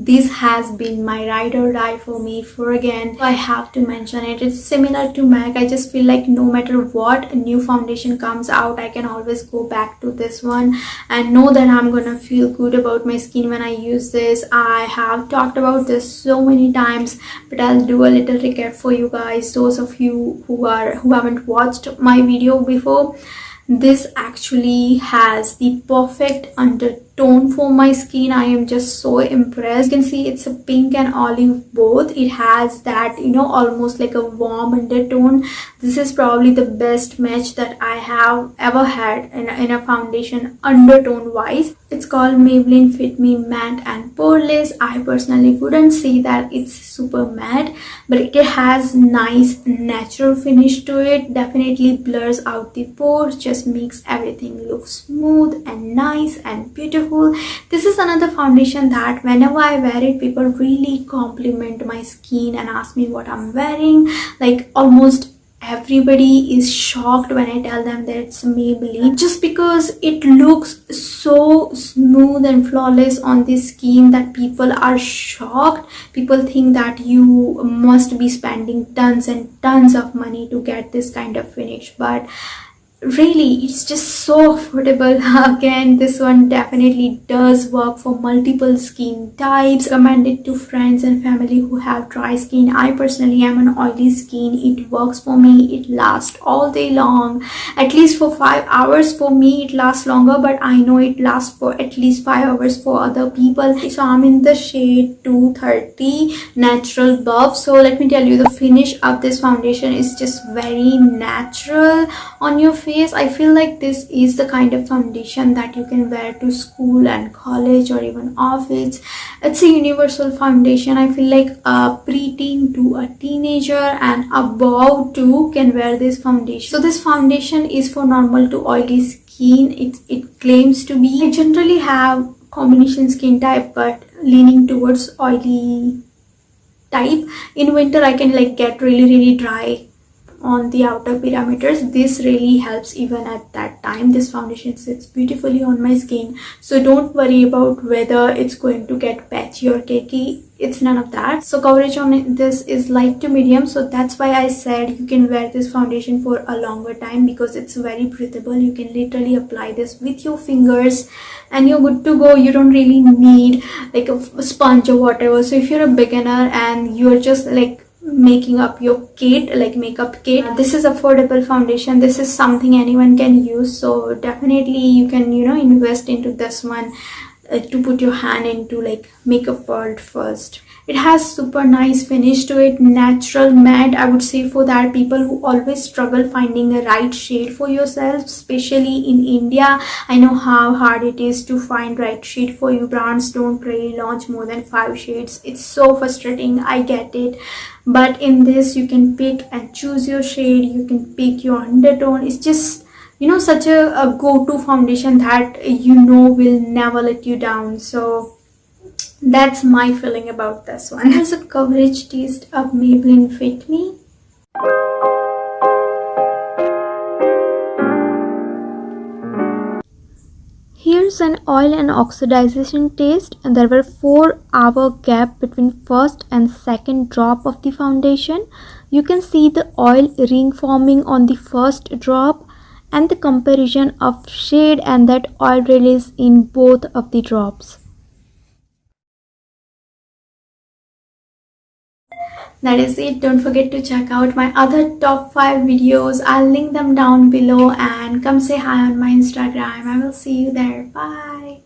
this has been my ride or die for me for again. I have to mention it. It's similar to MAC. I just feel like no matter what new foundation comes out, I can always go back to this one and know that I'm gonna feel good about my skin when I use this. I have talked about this so many times, but I'll do a little recap for you guys, those of you who haven't watched my video before. This actually has the perfect undertone for my skin. I am just so impressed. You can see it's a pink and olive both. It has that, you know, almost like a warm undertone. This is probably the best match that I have ever had in a foundation undertone wise. It's called Maybelline Fit Me Matte and Poreless. I personally wouldn't say that it's super matte, but it has nice natural finish to it. Definitely blurs out the pores, just makes everything look smooth and nice and beautiful. This is another foundation that whenever I wear it, people really compliment my skin and ask me what I'm wearing. Like almost everybody is shocked when I tell them that it's Maybelline, just because it looks so smooth and flawless on the skin that people are shocked. People think that you must be spending tons and tons of money to get this kind of finish, but really it's just so affordable. Again, this one definitely does work for multiple skin types. Recommend it to friends and family who have dry skin. I personally am an oily skin. It works for me. It lasts all day long, at least for 5 hours. For me it lasts longer, but I know it lasts for at least 5 hours for other people. So I'm in the shade 230 Natural Buff. So let me tell you, the finish of this foundation is just very natural on your face. I feel like this is the kind of foundation that you can wear to school and college or even office. It's a universal foundation. I feel like a preteen to a teenager and above too can wear this foundation. So this foundation is for normal to oily skin. It claims to be. I generally have combination skin type, but leaning towards oily type. In winter I can like get really dry on the outer perimeters. This really helps even at that time. This foundation sits beautifully on my skin, so don't worry about whether it's going to get patchy or cakey. It's none of that. So coverage on this is light to medium, so that's why I said you can wear this foundation for a longer time, because it's very breathable. You can literally apply this with your fingers and you're good to go. You don't really need like a sponge or whatever. So if you're a beginner and you're just like making up your kit, like makeup kit, this is affordable foundation. This is something anyone can use, so definitely you can, you know, invest into this one to put your hand into like makeup world first. It has super nice finish to it, natural matte. I would say for that people who always struggle finding the right shade for yourself, especially in India. I know how hard it is to find right shade for you. Brands don't really launch more than 5 shades. It's so frustrating, I get it, but in this you can pick and choose your shade. You can pick your undertone. It's just, you know, such a go-to foundation that you know will never let you down. So that's my feeling about this one. Here's a coverage taste of Maybelline Fit Me. Here's an oil and oxidization taste, and there were 4-hour gap between first and second drop of the foundation. You can see the oil ring forming on the first drop and the comparison of shade and that oil release in both of the drops. That is it. Don't forget to check out my other top 5 videos. I'll link them down below, and come say hi on my Instagram. I will see you there. Bye.